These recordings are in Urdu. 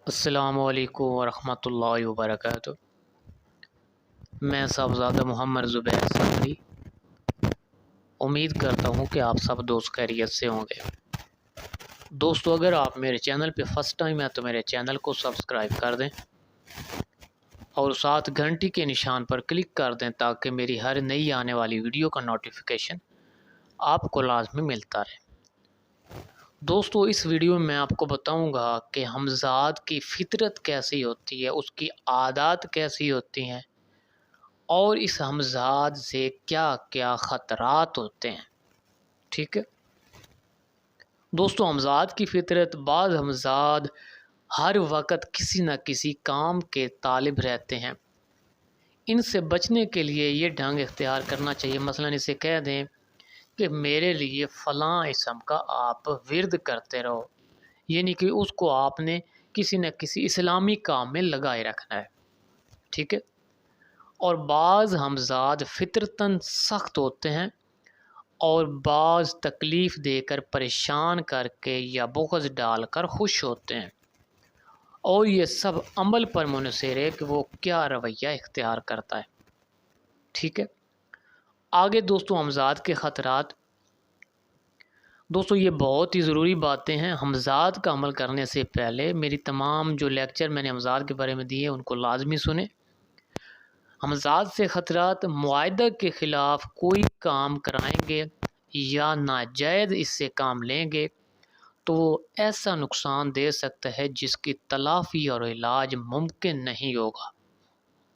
السلام علیکم ورحمۃ اللہ وبرکاتہ۔ میں صاحبزادہ محمد زبیر صدری امید کرتا ہوں کہ آپ سب دوست خیریت سے ہوں گے۔ دوستو، اگر آپ میرے چینل پہ فرسٹ ٹائم ہے تو میرے چینل کو سبسکرائب کر دیں اور ساتھ گھنٹی کے نشان پر کلک کر دیں تاکہ میری ہر نئی آنے والی ویڈیو کا نوٹیفیکیشن آپ کو لازمی ملتا رہے۔ دوستو، اس ویڈیو میں آپ کو بتاؤں گا کہ ہمزاد کی فطرت کیسی ہوتی ہے، اس کی عادات کیسی ہوتی ہیں اور اس ہمزاد سے کیا کیا خطرات ہوتے ہیں۔ ٹھیک ہے دوستو، ہمزاد کی فطرت، بعض ہمزاد ہر وقت کسی نہ کسی کام کے طالب رہتے ہیں۔ ان سے بچنے کے لیے یہ ڈھنگ اختیار کرنا چاہیے، مثلا اسے کہہ دیں کہ میرے لیے فلاں اسم کا آپ ورد کرتے رہو، یعنی کہ اس کو آپ نے کسی نہ کسی اسلامی کام میں لگائے رکھنا ہے۔ ٹھیک ہے، اور بعض ہمزاد فطرتاً سخت ہوتے ہیں اور بعض تکلیف دے کر، پریشان کر کے یا بغض ڈال کر خوش ہوتے ہیں، اور یہ سب عمل پر منحصر ہے کہ وہ کیا رویہ اختیار کرتا ہے۔ ٹھیک ہے، آگے دوستو ہمزاد کے خطرات۔ دوستو، یہ بہت ہی ضروری باتیں ہیں۔ ہمزاد کا عمل کرنے سے پہلے میری تمام جو لیکچر میں نے ہمزاد کے بارے میں دیے ان کو لازمی سنیں۔ ہمزاد سے خطرات: معاہدہ کے خلاف کوئی کام کرائیں گے یا ناجائز اس سے کام لیں گے تو وہ ایسا نقصان دے سکتا ہے جس کی تلافی اور علاج ممکن نہیں ہوگا۔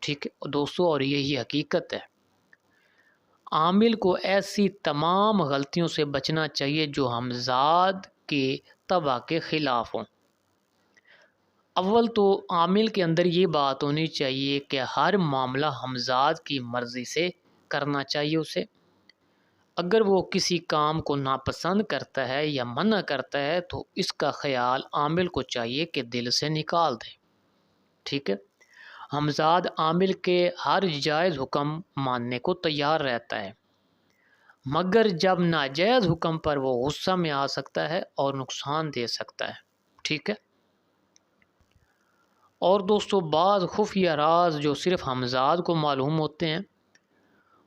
ٹھیک ہے دوستو، اور یہی حقیقت ہے۔ عامل کو ایسی تمام غلطیوں سے بچنا چاہیے جو ہمزاد کے طبع کے خلاف ہوں۔ اول تو عامل کے اندر یہ بات ہونی چاہیے کہ ہر معاملہ ہمزاد کی مرضی سے کرنا چاہیے اسے۔ اگر وہ کسی کام کو ناپسند کرتا ہے یا منع کرتا ہے تو اس کا خیال عامل کو چاہیے کہ دل سے نکال دے۔ ٹھیک ہے، ہمزاد عامل کے ہر جائز حکم ماننے کو تیار رہتا ہے، مگر جب ناجائز حکم پر وہ غصہ میں آ سکتا ہے اور نقصان دے سکتا ہے۔ ٹھیک ہے، اور دوستو بعض خفیہ راز جو صرف ہمزاد کو معلوم ہوتے ہیں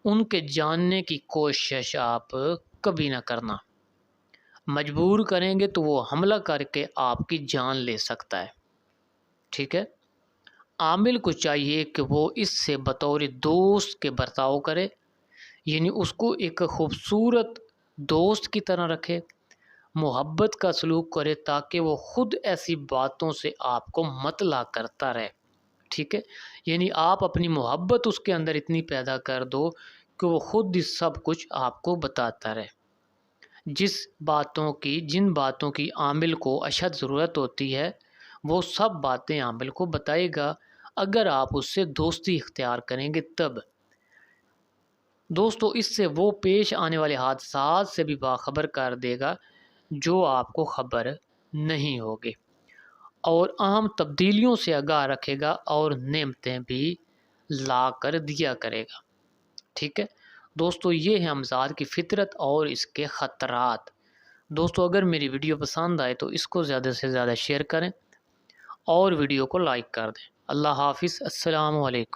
ان کے جاننے کی کوشش آپ کبھی نہ کرنا۔ مجبور کریں گے تو وہ حملہ کر کے آپ کی جان لے سکتا ہے۔ ٹھیک ہے، عامل کو چاہیے کہ وہ اس سے بطور دوست کے برتاؤ کرے، یعنی اس کو ایک خوبصورت دوست کی طرح رکھے، محبت کا سلوک کرے تاکہ وہ خود ایسی باتوں سے آپ کو مطلع کرتا رہے۔ ٹھیک ہے، یعنی آپ اپنی محبت اس کے اندر اتنی پیدا کر دو کہ وہ خود ہی سب کچھ آپ کو بتاتا رہے۔ جن باتوں کی عامل کو اشد ضرورت ہوتی ہے وہ سب باتیں عامل کو بتائے گا، اگر آپ اس سے دوستی اختیار کریں گے تب۔ دوستو، اس سے وہ پیش آنے والے حادثات سے بھی باخبر کر دے گا جو آپ کو خبر نہیں ہوگی، اور اہم تبدیلیوں سے آگاہ رکھے گا اور نعمتیں بھی لا کر دیا کرے گا۔ ٹھیک ہے دوستو، یہ ہے ہمزاد کی فطرت اور اس کے خطرات۔ دوستو، اگر میری ویڈیو پسند آئے تو اس کو زیادہ سے زیادہ شیئر کریں اور ویڈیو کو لائک کر دیں۔ اللہ حافظ، السلام علیکم۔